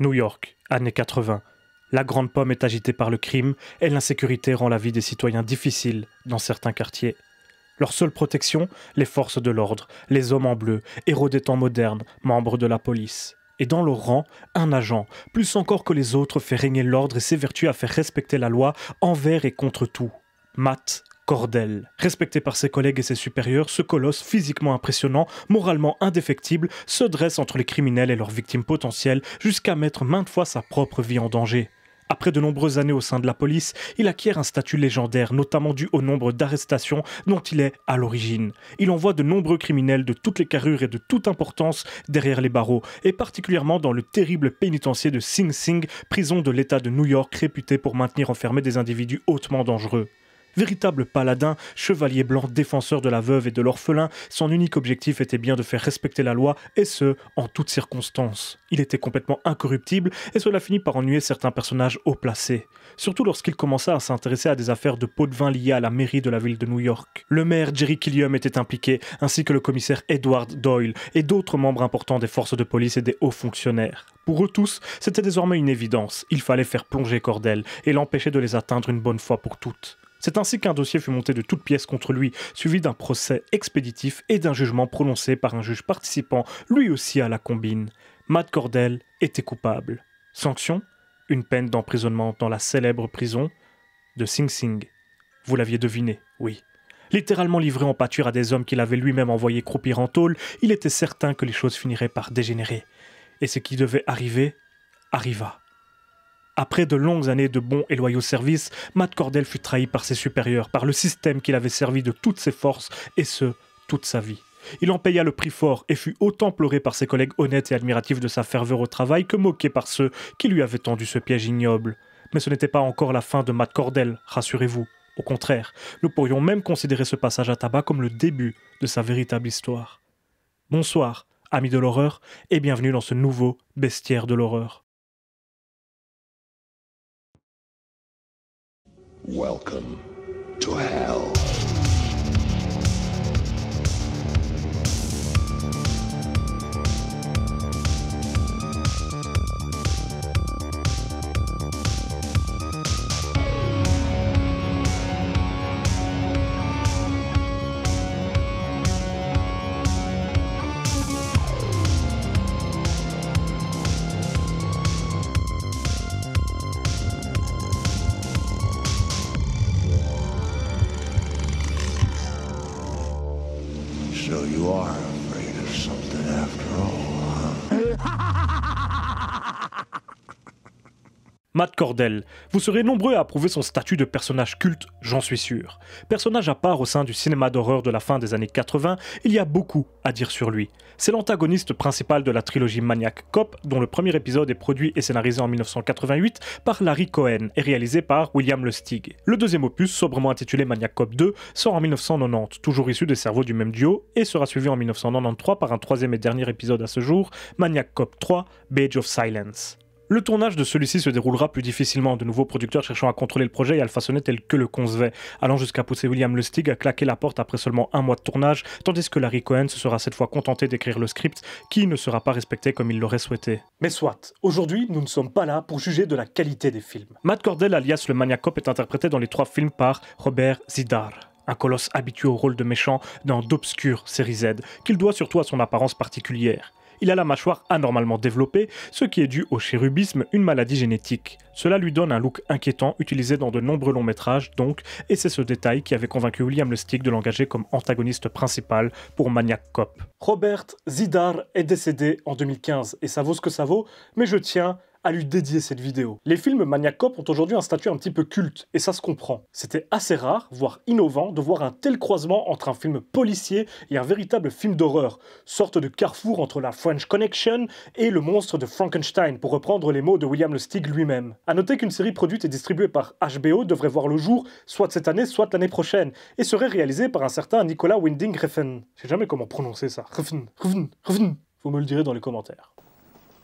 New York, années 80. La grande pomme est agitée par le crime et l'insécurité rend la vie des citoyens difficile dans certains quartiers. Leur seule protection, les forces de l'ordre, les hommes en bleu, héros des temps modernes, membres de la police. Et dans leur rang, un agent, plus encore que les autres, fait régner l'ordre et s'évertue à faire respecter la loi envers et contre tout. Matt Cordell. Respecté par ses collègues et ses supérieurs, ce colosse physiquement impressionnant, moralement indéfectible, se dresse entre les criminels et leurs victimes potentielles jusqu'à mettre maintes fois sa propre vie en danger. Après de nombreuses années au sein de la police, il acquiert un statut légendaire, notamment dû au nombre d'arrestations dont il est à l'origine. Il envoie de nombreux criminels de toutes les carrures et de toute importance derrière les barreaux, et particulièrement dans le terrible pénitencier de Sing Sing, prison de l'État de New York réputée pour maintenir enfermés des individus hautement dangereux. Véritable paladin, chevalier blanc, défenseur de la veuve et de l'orphelin, son unique objectif était bien de faire respecter la loi, et ce, en toutes circonstances. Il était complètement incorruptible, et cela finit par ennuyer certains personnages haut placés. Surtout lorsqu'il commença à s'intéresser à des affaires de pots de vin liées à la mairie de la ville de New York. Le maire Jerry Killiam était impliqué, ainsi que le commissaire Edward Doyle, et d'autres membres importants des forces de police et des hauts fonctionnaires. Pour eux tous, c'était désormais une évidence. Il fallait faire plonger Cordell, et l'empêcher de les atteindre une bonne fois pour toutes. C'est ainsi qu'un dossier fut monté de toutes pièces contre lui, suivi d'un procès expéditif et d'un jugement prononcé par un juge participant, lui aussi à la combine. Matt Cordell était coupable. Sanction ? Une peine d'emprisonnement dans la célèbre prison de Sing Sing. Vous l'aviez deviné, oui. Littéralement livré en pâture à des hommes qu'il avait lui-même envoyés croupir en tôle, il était certain que les choses finiraient par dégénérer. Et ce qui devait arriver, arriva. Après de longues années de bons et loyaux services, Matt Cordell fut trahi par ses supérieurs, par le système qu'il avait servi de toutes ses forces, et ce, toute sa vie. Il en paya le prix fort et fut autant pleuré par ses collègues honnêtes et admiratifs de sa ferveur au travail que moqué par ceux qui lui avaient tendu ce piège ignoble. Mais ce n'était pas encore la fin de Matt Cordell, rassurez-vous. Au contraire, nous pourrions même considérer ce passage à tabac comme le début de sa véritable histoire. Bonsoir, amis de l'horreur, et bienvenue dans ce nouveau bestiaire de l'horreur. Welcome to hell. So you are afraid of something after all, huh? Matt Cordell, vous serez nombreux à approuver son statut de personnage culte, j'en suis sûr. Personnage à part au sein du cinéma d'horreur de la fin des années 80, il y a beaucoup à dire sur lui. C'est l'antagoniste principal de la trilogie Maniac Cop, dont le premier épisode est produit et scénarisé en 1988 par Larry Cohen et réalisé par William Lustig. Le deuxième opus, sobrement intitulé Maniac Cop 2, sort en 1990, toujours issu des cerveaux du même duo, et sera suivi en 1993 par un troisième et dernier épisode à ce jour, Maniac Cop 3, Badge of Silence. Le tournage de celui-ci se déroulera plus difficilement, de nouveaux producteurs cherchant à contrôler le projet et à le façonner tel que le concevait, allant jusqu'à pousser William Lustig à claquer la porte après seulement un mois de tournage, tandis que Larry Cohen se sera cette fois contenté d'écrire le script, qui ne sera pas respecté comme il l'aurait souhaité. Mais soit, aujourd'hui nous ne sommes pas là pour juger de la qualité des films. Matt Cordell alias le Maniac Cop est interprété dans les 3 films par Robert Z'Dar, un colosse habitué au rôle de méchant dans d'obscures séries Z, qu'il doit surtout à son apparence particulière. Il a la mâchoire anormalement développée, ce qui est dû au chérubisme, une maladie génétique. Cela lui donne un look inquiétant, utilisé dans de nombreux longs métrages donc, et c'est ce détail qui avait convaincu William Lustig de l'engager comme antagoniste principal pour Maniac Cop. Robert Z'Dar est décédé en 2015, et ça vaut ce que ça vaut, mais je tiens à lui dédier cette vidéo. Les films Maniac Cop ont aujourd'hui un statut un petit peu culte, et ça se comprend. C'était assez rare, voire innovant, de voir un tel croisement entre un film policier et un véritable film d'horreur, sorte de carrefour entre la French Connection et le monstre de Frankenstein, pour reprendre les mots de William Lustig lui-même. A noter qu'une série produite et distribuée par HBO devrait voir le jour, soit cette année, soit l'année prochaine, et serait réalisée par un certain Nicolas Winding Refn. Je sais jamais comment prononcer ça. Refn. Vous me le direz dans les commentaires.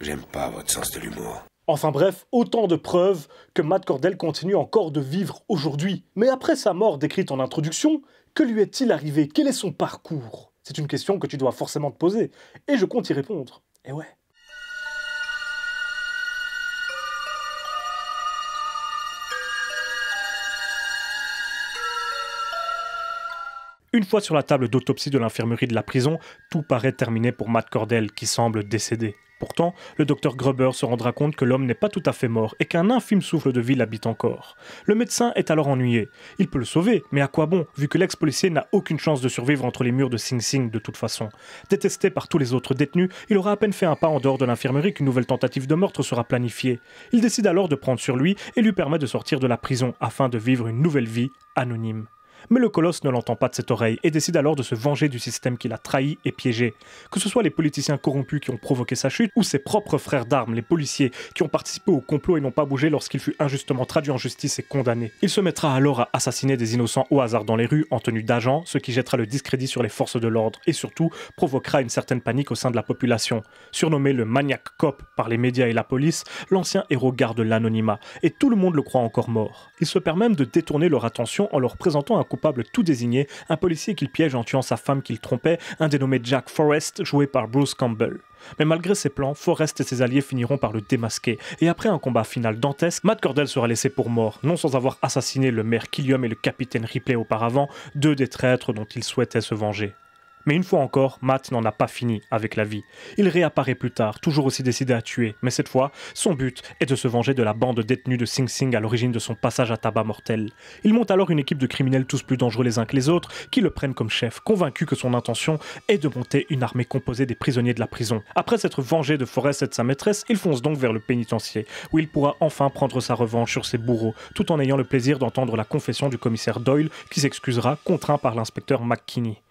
J'aime pas votre sens de l'humour. Enfin bref, autant de preuves que Matt Cordell continue encore de vivre aujourd'hui. Mais après sa mort décrite en introduction, que lui est-il arrivé? Quel est son parcours? C'est une question que tu dois forcément te poser, et je compte y répondre. Et ouais. Une fois sur la table d'autopsie de l'infirmerie de la prison, tout paraît terminé pour Matt Cordell, qui semble décédé. Pourtant, le docteur Gruber se rendra compte que l'homme n'est pas tout à fait mort et qu'un infime souffle de vie l'habite encore. Le médecin est alors ennuyé. Il peut le sauver, mais à quoi bon, vu que l'ex-policier n'a aucune chance de survivre entre les murs de Sing Sing de toute façon. Détesté par tous les autres détenus, il aura à peine fait un pas en dehors de l'infirmerie qu'une nouvelle tentative de meurtre sera planifiée. Il décide alors de prendre sur lui et lui permet de sortir de la prison afin de vivre une nouvelle vie anonyme. Mais le colosse ne l'entend pas de cette oreille et décide alors de se venger du système qu'il a trahi et piégé. Que ce soit les politiciens corrompus qui ont provoqué sa chute ou ses propres frères d'armes, les policiers, qui ont participé au complot et n'ont pas bougé lorsqu'il fut injustement traduit en justice et condamné. Il se mettra alors à assassiner des innocents au hasard dans les rues en tenue d'agent, ce qui jettera le discrédit sur les forces de l'ordre et surtout provoquera une certaine panique au sein de la population. Surnommé le Maniac Cop par les médias et la police, l'ancien héros garde l'anonymat et tout le monde le croit encore mort. Il se permet même de détourner leur attention en leur présentant un coupable tout désigné, un policier qu'il piège en tuant sa femme qu'il trompait, un dénommé Jack Forrest, joué par Bruce Campbell. Mais malgré ses plans, Forrest et ses alliés finiront par le démasquer, et après un combat final dantesque, Matt Cordell sera laissé pour mort, non sans avoir assassiné le maire Killium et le capitaine Ripley auparavant, deux des traîtres dont il souhaitait se venger. Mais une fois encore, Matt n'en a pas fini avec la vie. Il réapparaît plus tard, toujours aussi décidé à tuer, mais cette fois, son but est de se venger de la bande détenue de Sing Sing à l'origine de son passage à tabac mortel. Il monte alors une équipe de criminels tous plus dangereux les uns que les autres, qui le prennent comme chef, convaincu que son intention est de monter une armée composée des prisonniers de la prison. Après s'être vengé de Forrest et de sa maîtresse, il fonce donc vers le pénitencier, où il pourra enfin prendre sa revanche sur ses bourreaux, tout en ayant le plaisir d'entendre la confession du commissaire Doyle, qui s'excusera, contraint par l'inspecteur McKinney.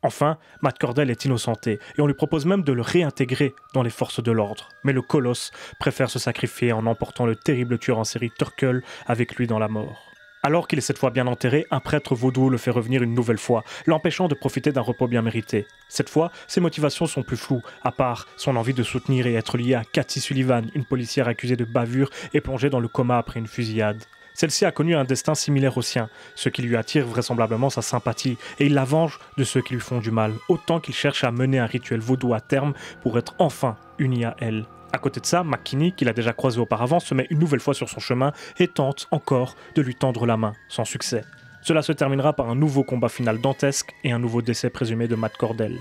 Enfin, Matt Cordell est innocenté et on lui propose même de le réintégrer dans les forces de l'ordre. Mais le colosse préfère se sacrifier en emportant le terrible tueur en série Turkle avec lui dans la mort. Alors qu'il est cette fois bien enterré, un prêtre vaudou le fait revenir une nouvelle fois, l'empêchant de profiter d'un repos bien mérité. Cette fois, ses motivations sont plus floues, à part son envie de soutenir et être lié à Cathy Sullivan, une policière accusée de bavure et plongée dans le coma après une fusillade. Celle-ci a connu un destin similaire au sien, ce qui lui attire vraisemblablement sa sympathie, et il la venge de ceux qui lui font du mal, autant qu'il cherche à mener un rituel vaudou à terme pour être enfin uni à elle. À côté de ça, McKinney, qu'il a déjà croisé auparavant, se met une nouvelle fois sur son chemin et tente encore de lui tendre la main, sans succès. Cela se terminera par un nouveau combat final dantesque et un nouveau décès présumé de Matt Cordell,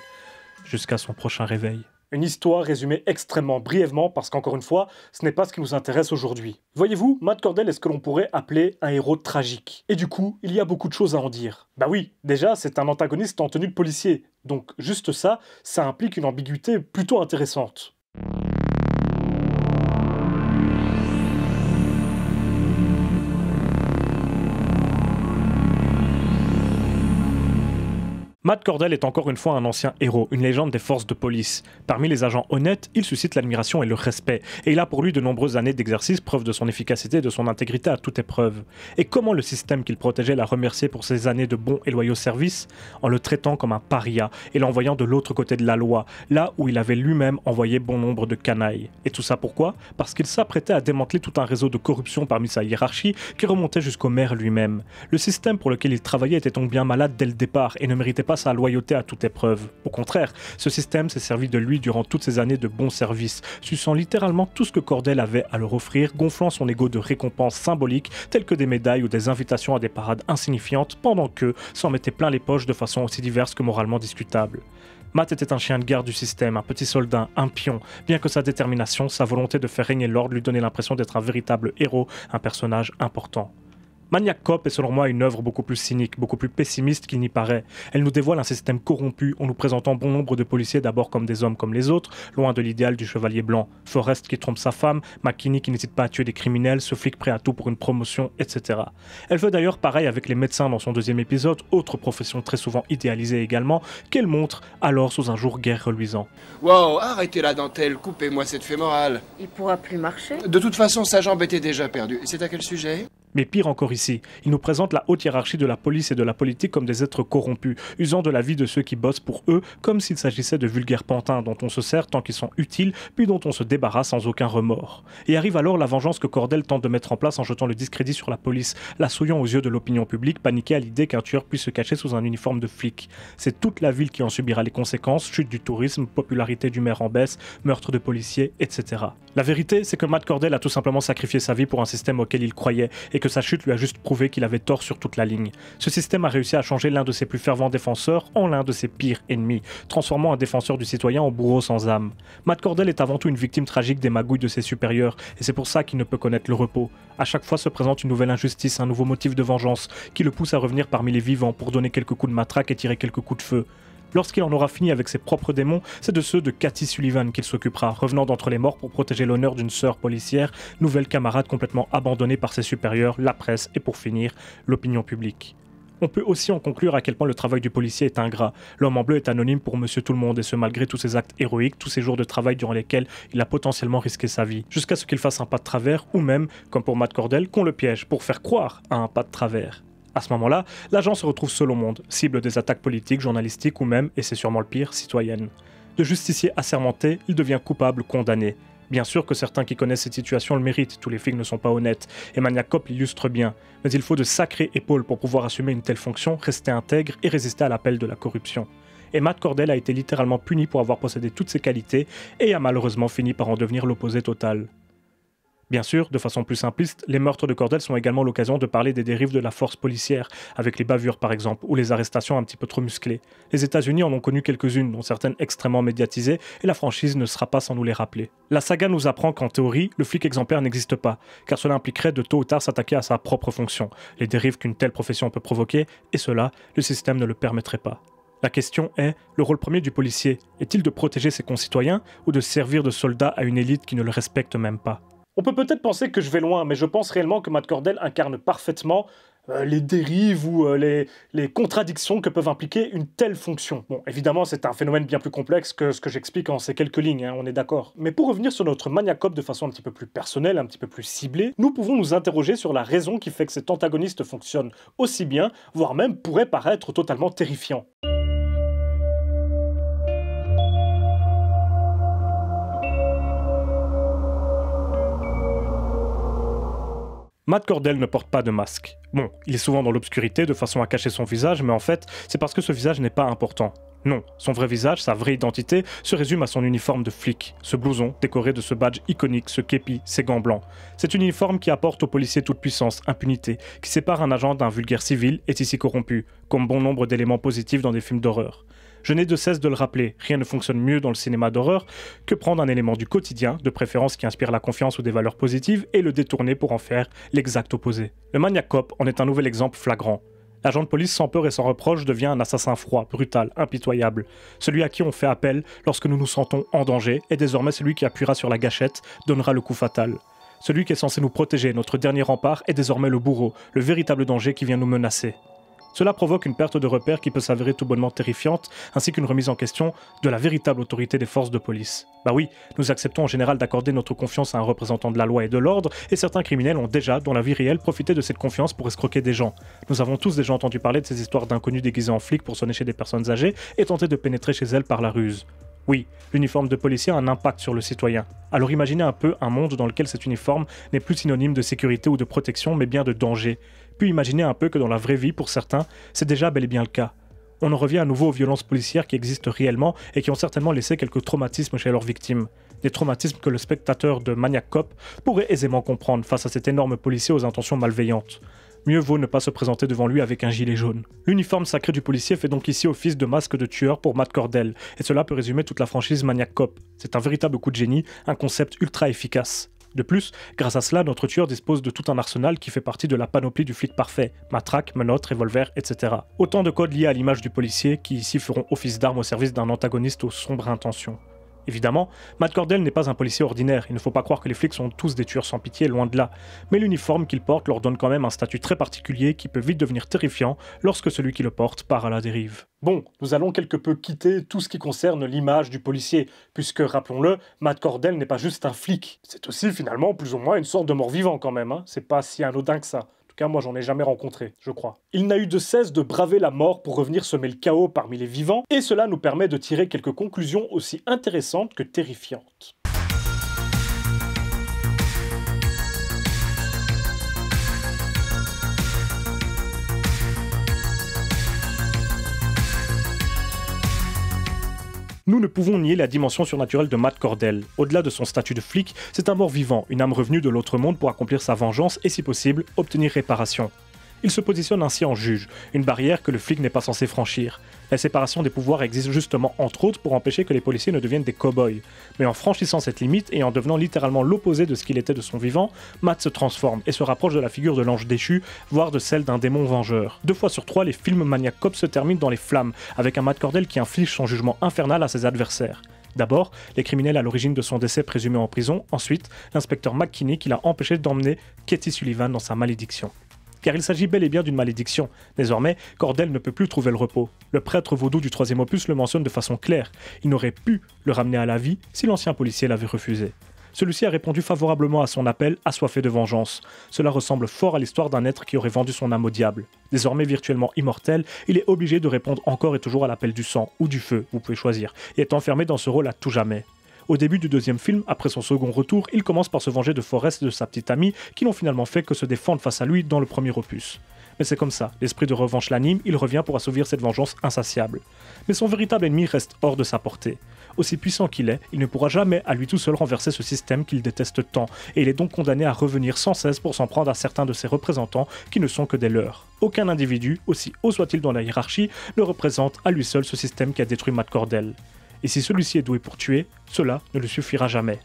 jusqu'à son prochain réveil. Une histoire résumée extrêmement brièvement parce qu'encore une fois, ce n'est pas ce qui nous intéresse aujourd'hui. Voyez-vous, Matt Cordell est ce que l'on pourrait appeler un héros tragique. Et du coup, il y a beaucoup de choses à en dire. Bah oui, déjà, c'est un antagoniste en tenue de policier. Donc juste ça implique une ambiguïté plutôt intéressante. Matt Cordell est encore une fois un ancien héros, une légende des forces de police. Parmi les agents honnêtes, il suscite l'admiration et le respect, et il a pour lui de nombreuses années d'exercice, preuve de son efficacité et de son intégrité à toute épreuve. Et comment le système qu'il protégeait l'a remercié pour ses années de bons et loyaux services? En le traitant comme un paria et l'envoyant de l'autre côté de la loi, là où il avait lui-même envoyé bon nombre de canailles. Et tout ça pourquoi? Parce qu'il s'apprêtait à démanteler tout un réseau de corruption parmi sa hiérarchie qui remontait jusqu'au maire lui-même. Le système pour lequel il travaillait était donc bien malade dès le départ et ne méritait pas sa loyauté à toute épreuve. Au contraire, ce système s'est servi de lui durant toutes ces années de bons services, suçant littéralement tout ce que Cordell avait à leur offrir, gonflant son ego de récompenses symboliques telles que des médailles ou des invitations à des parades insignifiantes, pendant qu'eux s'en mettaient plein les poches de façon aussi diverse que moralement discutable. Matt était un chien de garde du système, un petit soldat, un pion, bien que sa détermination, sa volonté de faire régner l'ordre lui donnait l'impression d'être un véritable héros, un personnage important. Maniac Cop est selon moi une œuvre beaucoup plus cynique, beaucoup plus pessimiste qu'il n'y paraît. Elle nous dévoile un système corrompu en nous présentant bon nombre de policiers d'abord comme des hommes comme les autres, loin de l'idéal du chevalier blanc. Forrest qui trompe sa femme, McKinney qui n'hésite pas à tuer des criminels, ce flic prêt à tout pour une promotion, etc. Elle fait d'ailleurs pareil avec les médecins dans son deuxième épisode, autre profession très souvent idéalisée également, qu'elle montre alors sous un jour guère reluisant. Wow, arrêtez la dentelle, coupez-moi cette fémorale. Il pourra plus marcher. De toute façon, sa jambe était déjà perdue. C'est à quel sujet ? Mais pire encore ici, il nous présente la haute hiérarchie de la police et de la politique comme des êtres corrompus, usant de la vie de ceux qui bossent pour eux, comme s'il s'agissait de vulgaires pantins dont on se sert tant qu'ils sont utiles, puis dont on se débarrasse sans aucun remords. Et arrive alors la vengeance que Cordell tente de mettre en place en jetant le discrédit sur la police, la souillant aux yeux de l'opinion publique, paniquée à l'idée qu'un tueur puisse se cacher sous un uniforme de flic. C'est toute la ville qui en subira les conséquences, chute du tourisme, popularité du maire en baisse, meurtre de policiers, etc. La vérité, c'est que Matt Cordell a tout simplement sacrifié sa vie pour un système auquel il croyait, et que sa chute lui a juste prouvé qu'il avait tort sur toute la ligne. Ce système a réussi à changer l'un de ses plus fervents défenseurs en l'un de ses pires ennemis, transformant un défenseur du citoyen en bourreau sans âme. Matt Cordell est avant tout une victime tragique des magouilles de ses supérieurs, et c'est pour ça qu'il ne peut connaître le repos. À chaque fois se présente une nouvelle injustice, un nouveau motif de vengeance, qui le pousse à revenir parmi les vivants pour donner quelques coups de matraque et tirer quelques coups de feu. Lorsqu'il en aura fini avec ses propres démons, c'est de ceux de Cathy Sullivan qu'il s'occupera, revenant d'entre les morts pour protéger l'honneur d'une sœur policière, nouvelle camarade complètement abandonnée par ses supérieurs, la presse et pour finir, l'opinion publique. On peut aussi en conclure à quel point le travail du policier est ingrat. L'homme en bleu est anonyme pour Monsieur Tout-le-Monde et ce malgré tous ses actes héroïques, tous ces jours de travail durant lesquels il a potentiellement risqué sa vie, jusqu'à ce qu'il fasse un pas de travers ou même, comme pour Matt Cordell, qu'on le piège pour faire croire à un pas de travers. À ce moment-là, l'agent se retrouve seul au monde, cible des attaques politiques, journalistiques ou même, et c'est sûrement le pire, citoyennes. De justicier assermenté, il devient coupable, condamné. Bien sûr que certains qui connaissent cette situation le méritent, tous les flics ne sont pas honnêtes, et Maniac Cop l'illustre bien, mais il faut de sacrées épaules pour pouvoir assumer une telle fonction, rester intègre et résister à l'appel de la corruption. Et Matt Cordell a été littéralement puni pour avoir possédé toutes ses qualités, et a malheureusement fini par en devenir l'opposé total. Bien sûr, de façon plus simpliste, les meurtres de Cordell sont également l'occasion de parler des dérives de la force policière, avec les bavures par exemple, ou les arrestations un petit peu trop musclées. Les États-Unis en ont connu quelques-unes, dont certaines extrêmement médiatisées, et la franchise ne sera pas sans nous les rappeler. La saga nous apprend qu'en théorie, le flic exemplaire n'existe pas, car cela impliquerait de tôt ou tard s'attaquer à sa propre fonction, les dérives qu'une telle profession peut provoquer, et cela, le système ne le permettrait pas. La question est, le rôle premier du policier est-il de protéger ses concitoyens, ou de servir de soldat à une élite qui ne le respecte même pas ? On peut peut-être penser que je vais loin, mais je pense réellement que Matt Cordell incarne parfaitement les dérives ou les contradictions que peuvent impliquer une telle fonction. Bon, évidemment, c'est un phénomène bien plus complexe que ce que j'explique en ces quelques lignes, hein, on est d'accord. Mais pour revenir sur notre Maniac Cop de façon un petit peu plus personnelle, un petit peu plus ciblée, nous pouvons nous interroger sur la raison qui fait que cet antagoniste fonctionne aussi bien, voire même pourrait paraître totalement terrifiant. Matt Cordell ne porte pas de masque. Bon, il est souvent dans l'obscurité de façon à cacher son visage, mais en fait, c'est parce que ce visage n'est pas important. Non, son vrai visage, sa vraie identité, se résume à son uniforme de flic, ce blouson décoré de ce badge iconique, ce képi, ces gants blancs. Cet uniforme qui apporte aux policiers toute puissance, impunité, qui sépare un agent d'un vulgaire civil est ici corrompu, comme bon nombre d'éléments positifs dans des films d'horreur. Je n'ai de cesse de le rappeler, rien ne fonctionne mieux dans le cinéma d'horreur que prendre un élément du quotidien, de préférence qui inspire la confiance ou des valeurs positives, et le détourner pour en faire l'exact opposé. Le Maniac Cop en est un nouvel exemple flagrant. L'agent de police sans peur et sans reproche devient un assassin froid, brutal, impitoyable. Celui à qui on fait appel lorsque nous nous sentons en danger est désormais celui qui appuiera sur la gâchette, donnera le coup fatal. Celui qui est censé nous protéger, notre dernier rempart, est désormais le bourreau, le véritable danger qui vient nous menacer. Cela provoque une perte de repères qui peut s'avérer tout bonnement terrifiante, ainsi qu'une remise en question de la véritable autorité des forces de police. Bah oui, nous acceptons en général d'accorder notre confiance à un représentant de la loi et de l'ordre, et certains criminels ont déjà, dans la vie réelle, profité de cette confiance pour escroquer des gens. Nous avons tous déjà entendu parler de ces histoires d'inconnus déguisés en flics pour sonner chez des personnes âgées et tenter de pénétrer chez elles par la ruse. Oui, l'uniforme de policier a un impact sur le citoyen. Alors imaginez un peu un monde dans lequel cet uniforme n'est plus synonyme de sécurité ou de protection, mais bien de danger. Puis imaginez un peu que dans la vraie vie, pour certains, c'est déjà bel et bien le cas. On en revient à nouveau aux violences policières qui existent réellement et qui ont certainement laissé quelques traumatismes chez leurs victimes. Des traumatismes que le spectateur de Maniac Cop pourrait aisément comprendre face à cet énorme policier aux intentions malveillantes. Mieux vaut ne pas se présenter devant lui avec un gilet jaune. L'uniforme sacré du policier fait donc ici office de masque de tueur pour Matt Cordell, et cela peut résumer toute la franchise Maniac Cop. C'est un véritable coup de génie, un concept ultra efficace. De plus, grâce à cela, notre tueur dispose de tout un arsenal qui fait partie de la panoplie du flic parfait, matraque, menottes, revolver, etc. Autant de codes liés à l'image du policier qui ici feront office d'armes au service d'un antagoniste aux sombres intentions. Évidemment, Matt Cordell n'est pas un policier ordinaire, il ne faut pas croire que les flics sont tous des tueurs sans pitié, loin de là. Mais l'uniforme qu'il porte leur donne quand même un statut très particulier qui peut vite devenir terrifiant lorsque celui qui le porte part à la dérive. Bon, nous allons quelque peu quitter tout ce qui concerne l'image du policier, puisque, rappelons-le, Matt Cordell n'est pas juste un flic. C'est aussi finalement plus ou moins une sorte de mort-vivant quand même, hein. C'est pas si anodin que ça. En tout cas, moi, j'en ai jamais rencontré, je crois. Il n'a eu de cesse de braver la mort pour revenir semer le chaos parmi les vivants, et cela nous permet de tirer quelques conclusions aussi intéressantes que terrifiantes. Nous ne pouvons nier la dimension surnaturelle de Matt Cordell. Au-delà de son statut de flic, c'est un mort-vivant, une âme revenue de l'autre monde pour accomplir sa vengeance et, si possible, obtenir réparation. Il se positionne ainsi en juge, une barrière que le flic n'est pas censé franchir. La séparation des pouvoirs existe justement entre autres pour empêcher que les policiers ne deviennent des cow-boys. Mais en franchissant cette limite et en devenant littéralement l'opposé de ce qu'il était de son vivant, Matt se transforme et se rapproche de la figure de l'ange déchu, voire de celle d'un démon vengeur. 2 fois sur 3, les films Maniac Cop se terminent dans les flammes, avec un Matt Cordell qui inflige son jugement infernal à ses adversaires. D'abord, les criminels à l'origine de son décès présumé en prison, ensuite, l'inspecteur McKinney qui l'a empêché d'emmener Katie Sullivan dans sa malédiction. Car il s'agit bel et bien d'une malédiction. Désormais, Cordell ne peut plus trouver le repos. Le prêtre vaudou du 3e opus le mentionne de façon claire. Il n'aurait pu le ramener à la vie si l'ancien policier l'avait refusé. Celui-ci a répondu favorablement à son appel, assoiffé de vengeance. Cela ressemble fort à l'histoire d'un être qui aurait vendu son âme au diable. Désormais virtuellement immortel, il est obligé de répondre encore et toujours à l'appel du sang, ou du feu, vous pouvez choisir, et est enfermé dans ce rôle à tout jamais. Au début du 2e film, après son second retour, il commence par se venger de Forrest et de sa petite amie, qui n'ont finalement fait que se défendre face à lui dans le premier opus. Mais c'est comme ça, l'esprit de revanche l'anime, il revient pour assouvir cette vengeance insatiable. Mais son véritable ennemi reste hors de sa portée. Aussi puissant qu'il est, il ne pourra jamais à lui tout seul renverser ce système qu'il déteste tant, et il est donc condamné à revenir sans cesse pour s'en prendre à certains de ses représentants qui ne sont que des leurs. Aucun individu, aussi haut soit-il dans la hiérarchie, ne représente à lui seul ce système qui a détruit Matt Cordell. Et si celui-ci est doué pour tuer, cela ne lui suffira jamais.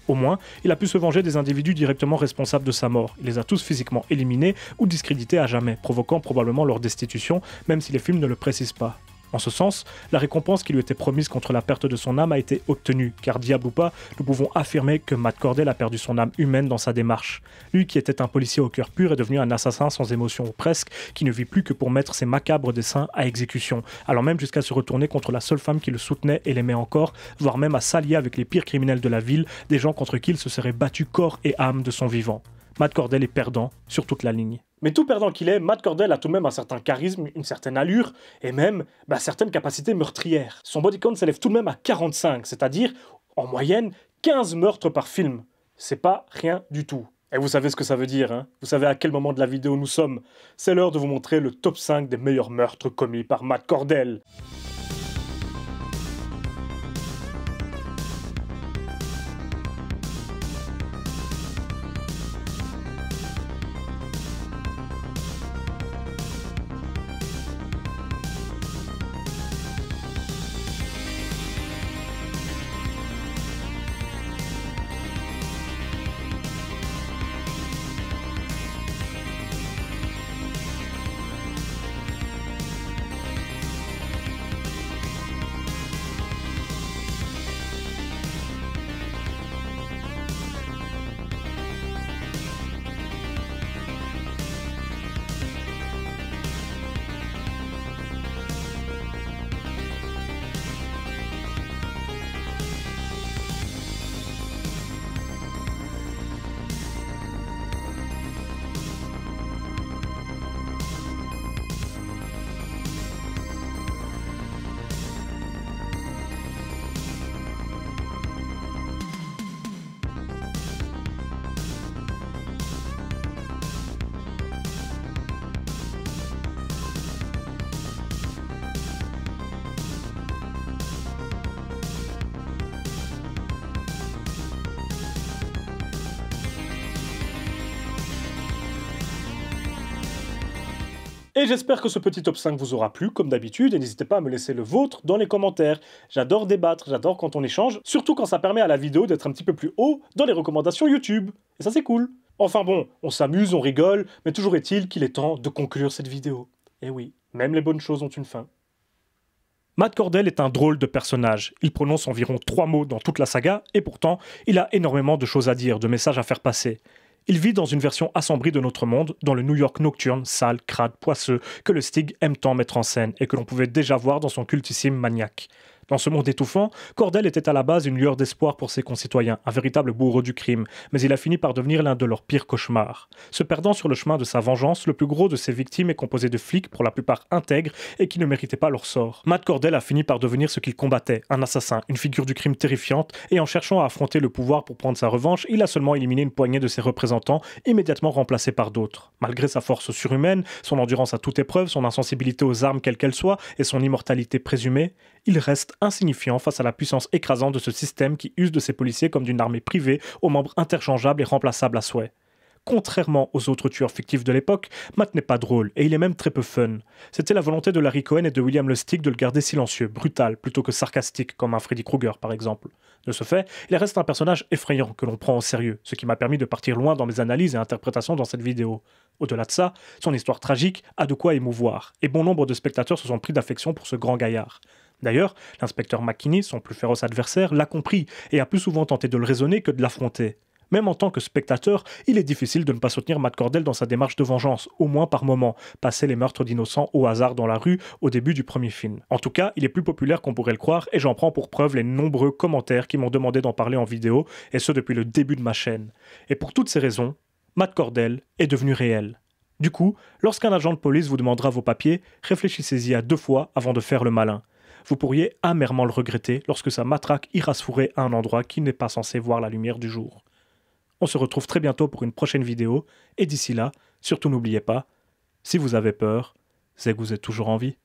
Au moins, il a pu se venger des individus directement responsables de sa mort. Il les a tous physiquement éliminés ou discrédités à jamais, provoquant probablement leur destitution, même si les films ne le précisent pas. En ce sens, la récompense qui lui était promise contre la perte de son âme a été obtenue, car diable ou pas, nous pouvons affirmer que Matt Cordell a perdu son âme humaine dans sa démarche. Lui qui était un policier au cœur pur est devenu un assassin sans émotion ou presque, qui ne vit plus que pour mettre ses macabres desseins à exécution, allant même jusqu'à se retourner contre la seule femme qui le soutenait et l'aimait encore, voire même à s'allier avec les pires criminels de la ville, des gens contre qui il se serait battu corps et âme de son vivant. Matt Cordell est perdant sur toute la ligne. Mais tout perdant qu'il est, Matt Cordell a tout de même un certain charisme, une certaine allure, et même certaines capacités meurtrières. Son body count s'élève tout de même à 45, c'est-à-dire, en moyenne, 15 meurtres par film. C'est pas rien du tout. Et vous savez ce que ça veut dire, hein? Vous savez à quel moment de la vidéo nous sommes. C'est l'heure de vous montrer le top 5 des meilleurs meurtres commis par Matt Cordell. Et j'espère que ce petit top 5 vous aura plu, comme d'habitude, et n'hésitez pas à me laisser le vôtre dans les commentaires. J'adore débattre, j'adore quand on échange, surtout quand ça permet à la vidéo d'être un petit peu plus haut dans les recommandations YouTube. Et ça c'est cool. Enfin bon, on s'amuse, on rigole, mais toujours est-il qu'il est temps de conclure cette vidéo. Et oui, même les bonnes choses ont une fin. Matt Cordell est un drôle de personnage. Il prononce environ 3 mots dans toute la saga, et pourtant, il a énormément de choses à dire, de messages à faire passer. Il vit dans une version assombrie de notre monde, dans le New York nocturne, sale, crade, poisseux, que le Stig aime tant mettre en scène, et que l'on pouvait déjà voir dans son cultissime Maniac. Dans ce monde étouffant, Cordell était à la base une lueur d'espoir pour ses concitoyens, un véritable bourreau du crime, mais il a fini par devenir l'un de leurs pires cauchemars. Se perdant sur le chemin de sa vengeance, le plus gros de ses victimes est composé de flics pour la plupart intègres et qui ne méritaient pas leur sort. Matt Cordell a fini par devenir ce qu'il combattait, un assassin, une figure du crime terrifiante, et en cherchant à affronter le pouvoir pour prendre sa revanche, il a seulement éliminé une poignée de ses représentants, immédiatement remplacés par d'autres. Malgré sa force surhumaine, son endurance à toute épreuve, son insensibilité aux armes quelles qu'elles soient, et son immortalité présumée, il reste insignifiant face à la puissance écrasante de ce système qui use de ses policiers comme d'une armée privée aux membres interchangeables et remplaçables à souhait. Contrairement aux autres tueurs fictifs de l'époque, Matt n'est pas drôle et il est même très peu fun. C'était la volonté de Larry Cohen et de William Lustig de le garder silencieux, brutal, plutôt que sarcastique, comme un Freddy Krueger par exemple. De ce fait, il reste un personnage effrayant que l'on prend au sérieux, ce qui m'a permis de partir loin dans mes analyses et interprétations dans cette vidéo. Au-delà de ça, son histoire tragique a de quoi émouvoir, et bon nombre de spectateurs se sont pris d'affection pour ce grand gaillard. D'ailleurs, l'inspecteur McKinney, son plus féroce adversaire, l'a compris et a plus souvent tenté de le raisonner que de l'affronter. Même en tant que spectateur, il est difficile de ne pas soutenir Matt Cordell dans sa démarche de vengeance, au moins par moment, passer les meurtres d'innocents au hasard dans la rue au début du premier film. En tout cas, il est plus populaire qu'on pourrait le croire et j'en prends pour preuve les nombreux commentaires qui m'ont demandé d'en parler en vidéo, et ce depuis le début de ma chaîne. Et pour toutes ces raisons, Matt Cordell est devenu réel. Du coup, lorsqu'un agent de police vous demandera vos papiers, réfléchissez-y à 2 fois avant de faire le malin. Vous pourriez amèrement le regretter lorsque sa matraque ira se fourrer à un endroit qui n'est pas censé voir la lumière du jour. On se retrouve très bientôt pour une prochaine vidéo, et d'ici là, surtout n'oubliez pas, si vous avez peur, c'est que vous êtes toujours en vie.